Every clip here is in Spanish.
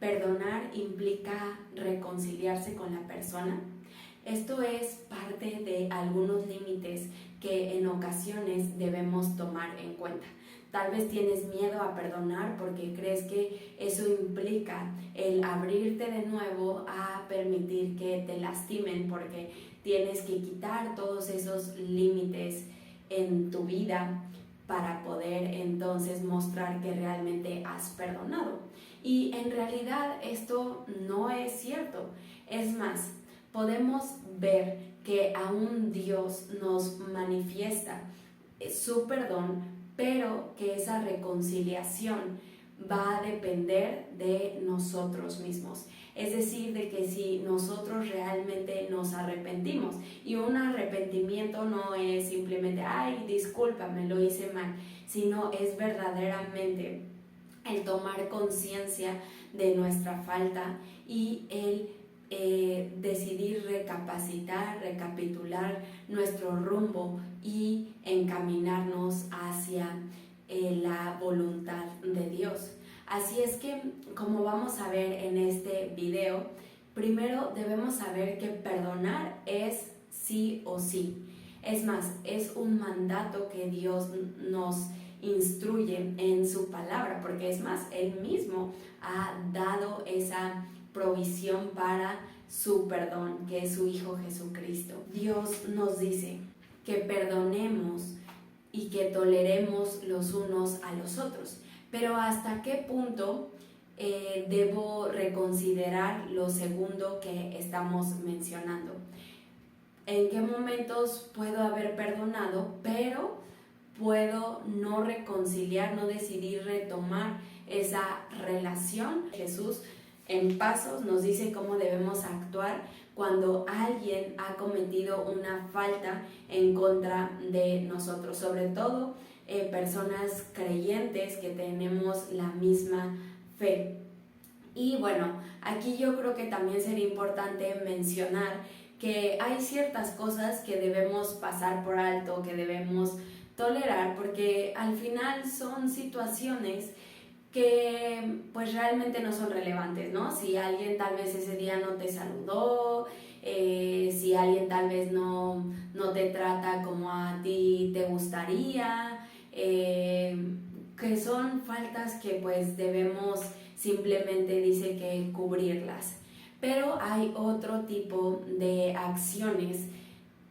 Perdonar implica reconciliarse con la persona. Esto es parte de algunos límites que en ocasiones debemos tomar en cuenta. Tal vez tienes miedo a perdonar porque crees que eso implica el abrirte de nuevo a permitir que te lastimen, porque tienes que quitar todos esos límites en tu vida para poder entonces mostrar que realmente has perdonado. Y en realidad esto no es cierto. Es más, podemos ver que aún Dios nos manifiesta su perdón, pero que esa reconciliación va a depender de nosotros mismos. Es decir, de que si nosotros realmente nos arrepentimos, y un arrepentimiento no es simplemente, ay, discúlpame, lo hice mal, sino es verdaderamente el tomar conciencia de nuestra falta y el decidir recapacitar, recapitular nuestro rumbo y encaminarnos hacia la voluntad de Dios. Así es que, como vamos a ver en este video, primero debemos saber que perdonar es sí o sí. Es más, es un mandato que Dios nos instruye en su palabra, porque es más, Él mismo ha dado esa provisión para su perdón, que es su Hijo Jesucristo. Dios nos dice que perdonemos y que toleremos los unos a los otros. Pero ¿hasta qué punto debo reconsiderar lo segundo que estamos mencionando? ¿En qué momentos puedo haber perdonado, pero puedo no reconciliar, no decidir retomar esa relación? Jesús en Pasos nos dice cómo debemos actuar cuando alguien ha cometido una falta en contra de nosotros, sobre todo personas creyentes que tenemos la misma fe. Y bueno, aquí yo creo que también sería importante mencionar que hay ciertas cosas que debemos pasar por alto, que debemos tolerar, porque al final son situaciones que pues realmente no son relevantes, ¿no? Si alguien tal vez ese día no te saludó, si alguien tal vez no te trata como a ti te gustaría, que son faltas que pues debemos simplemente, dice, que cubrirlas. Pero hay otro tipo de acciones,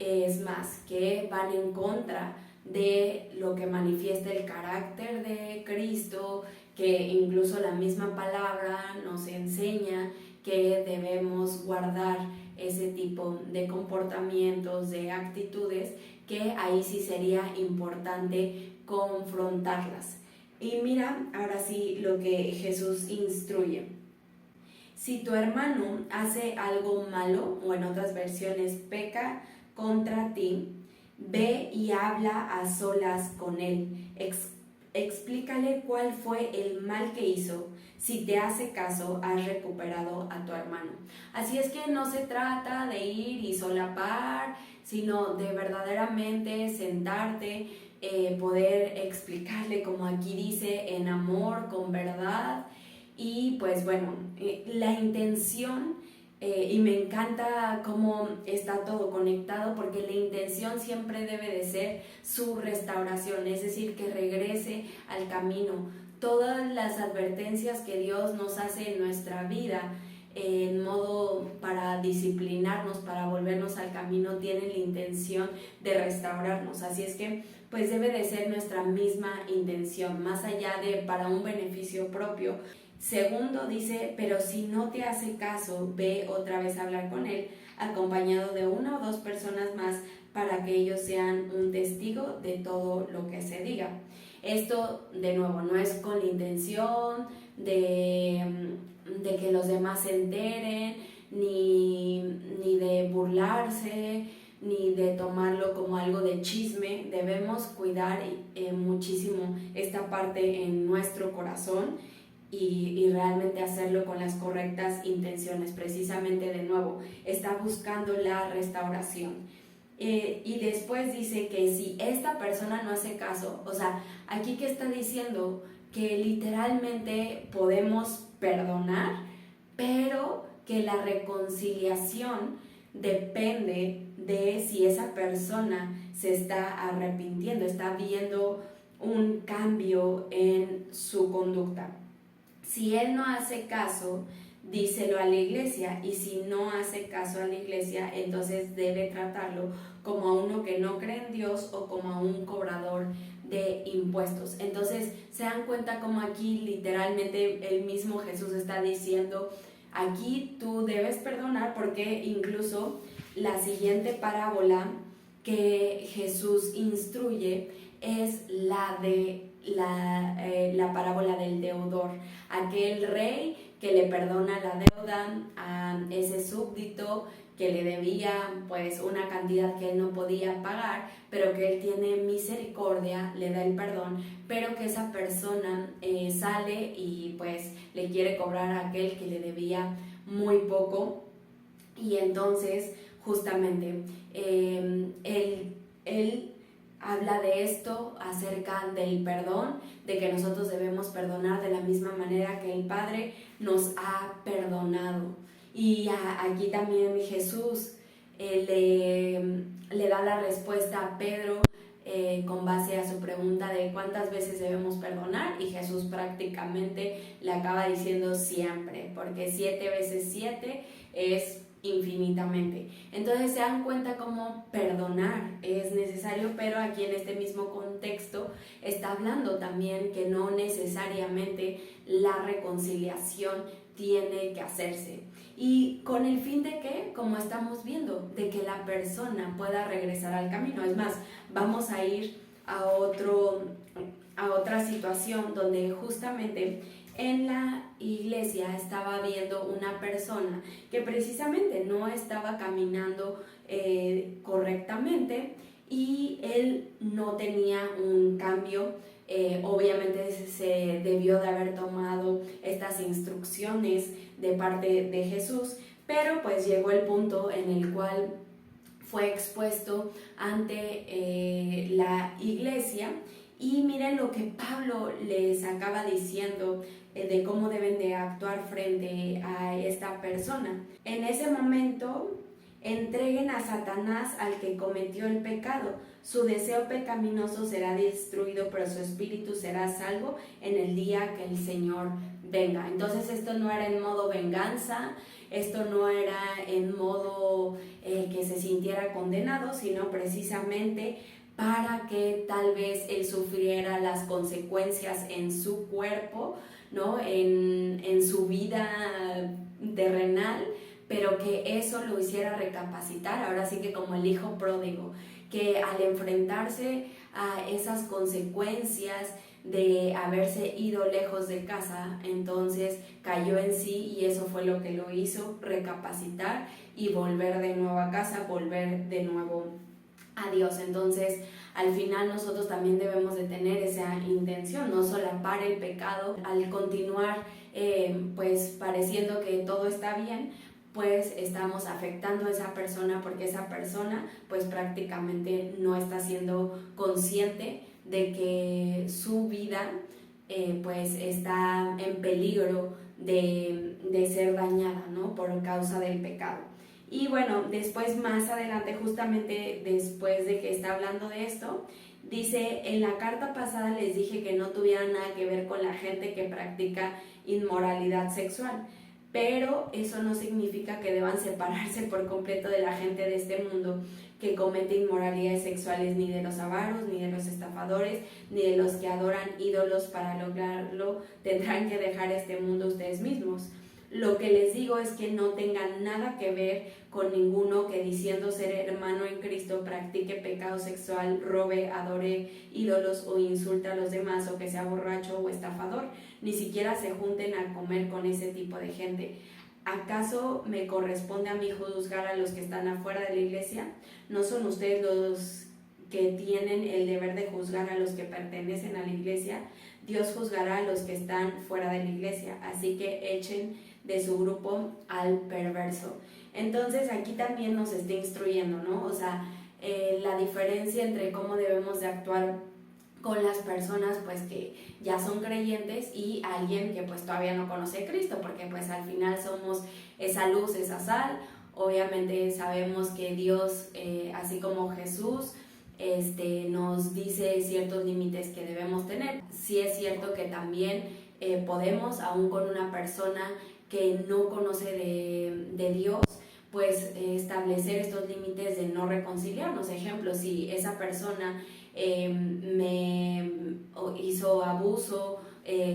es más, que van en contra de lo que manifiesta el carácter de Cristo, que incluso la misma palabra nos enseña que debemos guardar ese tipo de comportamientos, de actitudes, que ahí sí sería importante confrontarlas. Y mira, ahora sí lo que Jesús instruye. Si tu hermano hace algo malo, o en otras versiones, peca contra ti, ve y habla a solas con él. Explícale cuál fue el mal que hizo. Si te hace caso, has recuperado a tu hermano. Así es que no se trata de ir y solapar, sino de verdaderamente sentarte, poder explicarle, como aquí dice, en amor, con verdad. Y pues bueno, la intención, y me encanta cómo está todo conectado, porque la intención siempre debe de ser su restauración, es decir, que regrese al camino. Todas las advertencias que Dios nos hace en nuestra vida, en modo para disciplinarnos, para volvernos al camino, tienen la intención de restaurarnos. Así es que pues debe de ser nuestra misma intención, más allá de para un beneficio propio. Segundo, dice, pero si no te hace caso, ve otra vez a hablar con él, acompañado de una o dos personas más, para que ellos sean un testigo de todo lo que se diga. Esto, de nuevo, no es con la intención de que los demás se enteren, ni de burlarse, ni de tomarlo como algo de chisme. Debemos cuidar muchísimo esta parte en nuestro corazón, y realmente hacerlo con las correctas intenciones. Precisamente, de nuevo, está buscando la restauración. Y después dice que si esta persona no hace caso, o sea, aquí que está diciendo que literalmente podemos perdonar, que la reconciliación depende de si esa persona se está arrepintiendo, está viendo un cambio en su conducta. Si él no hace caso, díselo a la iglesia, y si no hace caso a la iglesia, entonces debe tratarlo como a uno que no cree en Dios o como a un cobrador de impuestos. Entonces se dan cuenta como aquí literalmente el mismo Jesús está diciendo, aquí tú debes perdonar, porque incluso la siguiente parábola que Jesús instruye es la de la parábola del deudor, aquel rey que le perdona la deuda a ese súbdito que le debía pues una cantidad que él no podía pagar, pero que él tiene misericordia, le da el perdón, pero que esa persona sale y pues le quiere cobrar a aquel que le debía muy poco. Y entonces justamente él habla de esto acerca del perdón, de que nosotros debemos perdonar de la misma manera que el Padre nos ha perdonado. Y aquí también Jesús le da la respuesta a Pedro con base a su pregunta de cuántas veces debemos perdonar, y Jesús prácticamente le acaba diciendo siempre, porque 7 veces 7 es infinitamente. Entonces se dan cuenta cómo perdonar es necesario, pero aquí en este mismo contexto está hablando también que no necesariamente la reconciliación tiene que hacerse. ¿Y con el fin de qué? Como estamos viendo, de que la persona pueda regresar al camino. Es más, vamos a ir a otra situación donde justamente en la iglesia estaba viendo una persona que precisamente no estaba caminando correctamente, y él no tenía un cambio. Obviamente se debió de haber tomado estas instrucciones de parte de Jesús, pero pues llegó el punto en el cual fue expuesto ante la iglesia. Y miren lo que Pablo les acaba diciendo de cómo deben de actuar frente a esta persona. En ese momento, entreguen a Satanás al que cometió el pecado. Su deseo pecaminoso será destruido, pero su espíritu será salvo en el día que el Señor venga. Entonces esto no era en modo venganza, esto no era en modo que se sintiera condenado, sino precisamente para que tal vez él sufriera las consecuencias en su cuerpo, ¿no? En su vida terrenal, pero que eso lo hiciera recapacitar, ahora sí que como el hijo pródigo, que al enfrentarse a esas consecuencias de haberse ido lejos de casa, entonces cayó en sí, y eso fue lo que lo hizo recapacitar y volver de nuevo a casa, volver de nuevo a Dios. Entonces al final nosotros también debemos de tener esa intención, no solapar el pecado al continuar pues pareciendo que todo está bien, pues estamos afectando a esa persona, porque esa persona pues prácticamente no está siendo consciente de que su vida pues está en peligro de ser dañada, ¿no? Por causa del pecado. Y bueno, después más adelante, justamente después de que está hablando de esto, dice: en la carta pasada les dije que no tuvieran nada que ver con la gente que practica inmoralidad sexual, pero eso no significa que deban separarse por completo de la gente de este mundo que comete inmoralidades sexuales, ni de los avaros, ni de los estafadores, ni de los que adoran ídolos. Para lograrlo tendrán que dejar este mundo ustedes mismos. Lo que les digo es que no tengan nada que ver con ninguno que diciendo ser hermano en Cristo practique pecado sexual, robe, adore ídolos o insulte a los demás, o que sea borracho o estafador. Ni siquiera se junten a comer con ese tipo de gente. ¿Acaso me corresponde a mí juzgar a los que están afuera de la iglesia? ¿No son ustedes los que tienen el deber de juzgar a los que pertenecen a la iglesia? Dios juzgará a los que están fuera de la iglesia, así que echen de su grupo al perverso. Entonces aquí también nos está instruyendo, ¿no? O sea, la diferencia entre cómo debemos de actuar con las personas pues que ya son creyentes y alguien que pues todavía no conoce a Cristo, porque pues al final somos esa luz, esa sal. Obviamente sabemos que Dios, así como Jesús, nos dice ciertos límites que debemos tener. Sí es cierto que también podemos, aún con una persona que no conoce de Dios, pues establecer estos límites de no reconciliarnos. Ejemplo, si esa persona me hizo abuso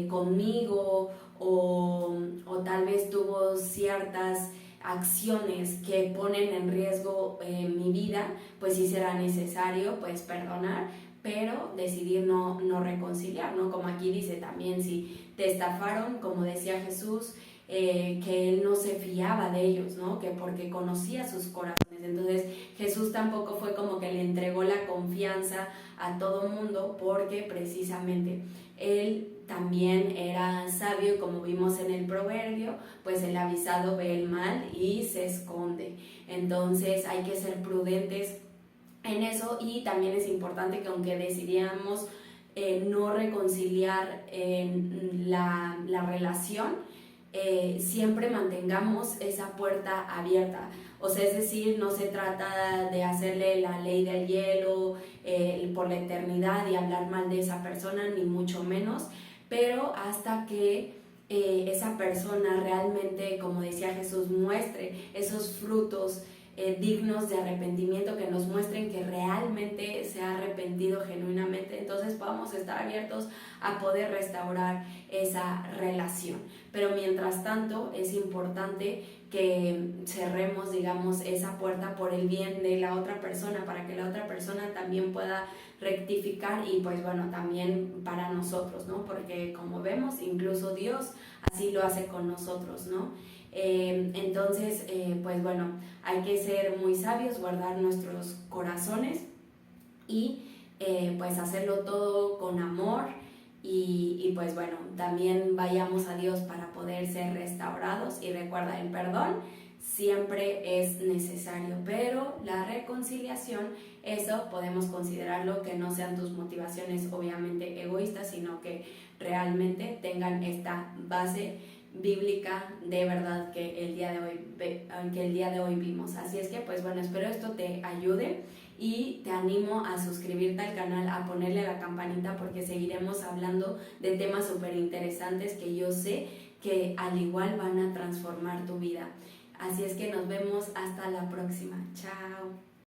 conmigo o tal vez tuvo ciertas acciones que ponen en riesgo mi vida, pues sí será necesario pues perdonar, pero decidir no reconciliar, ¿no? Como aquí dice también, si te estafaron, como decía Jesús, que él no se fiaba de ellos, ¿no? Que porque conocía sus corazones. Entonces Jesús tampoco fue como que le entregó la confianza a todo mundo, porque precisamente él también era sabio, como vimos en el proverbio, pues el avisado ve el mal y se esconde. Entonces hay que ser prudentes en eso, y también es importante que aunque decidíamos no reconciliar la relación, siempre mantengamos esa puerta abierta. O sea, es decir, no se trata de hacerle la ley del hielo por la eternidad y hablar mal de esa persona, ni mucho menos, pero hasta que esa persona realmente, como decía Jesús, muestre esos frutos dignos de arrepentimiento, que nos muestren que realmente se ha arrepentido genuinamente, entonces vamos a estar abiertos a poder restaurar esa relación. Pero mientras tanto es importante que cerremos, digamos, esa puerta por el bien de la otra persona, para que la otra persona también pueda rectificar, y pues bueno, también para nosotros, ¿no? Porque como vemos, incluso Dios así lo hace con nosotros, ¿no? Entonces, pues bueno, hay que ser muy sabios, guardar nuestros corazones y pues hacerlo todo con amor, y pues bueno, también vayamos a Dios para poder ser restaurados. Y recuerda, el perdón siempre es necesario, pero la reconciliación, eso podemos considerarlo que no sean tus motivaciones obviamente egoístas, sino que realmente tengan esta base bíblica de verdad que el día de hoy vimos. Así es que pues bueno, espero esto te ayude, y te animo a suscribirte al canal, a ponerle la campanita, porque seguiremos hablando de temas súper interesantes que yo sé que al igual van a transformar tu vida. Así es que nos vemos hasta la próxima. Chao.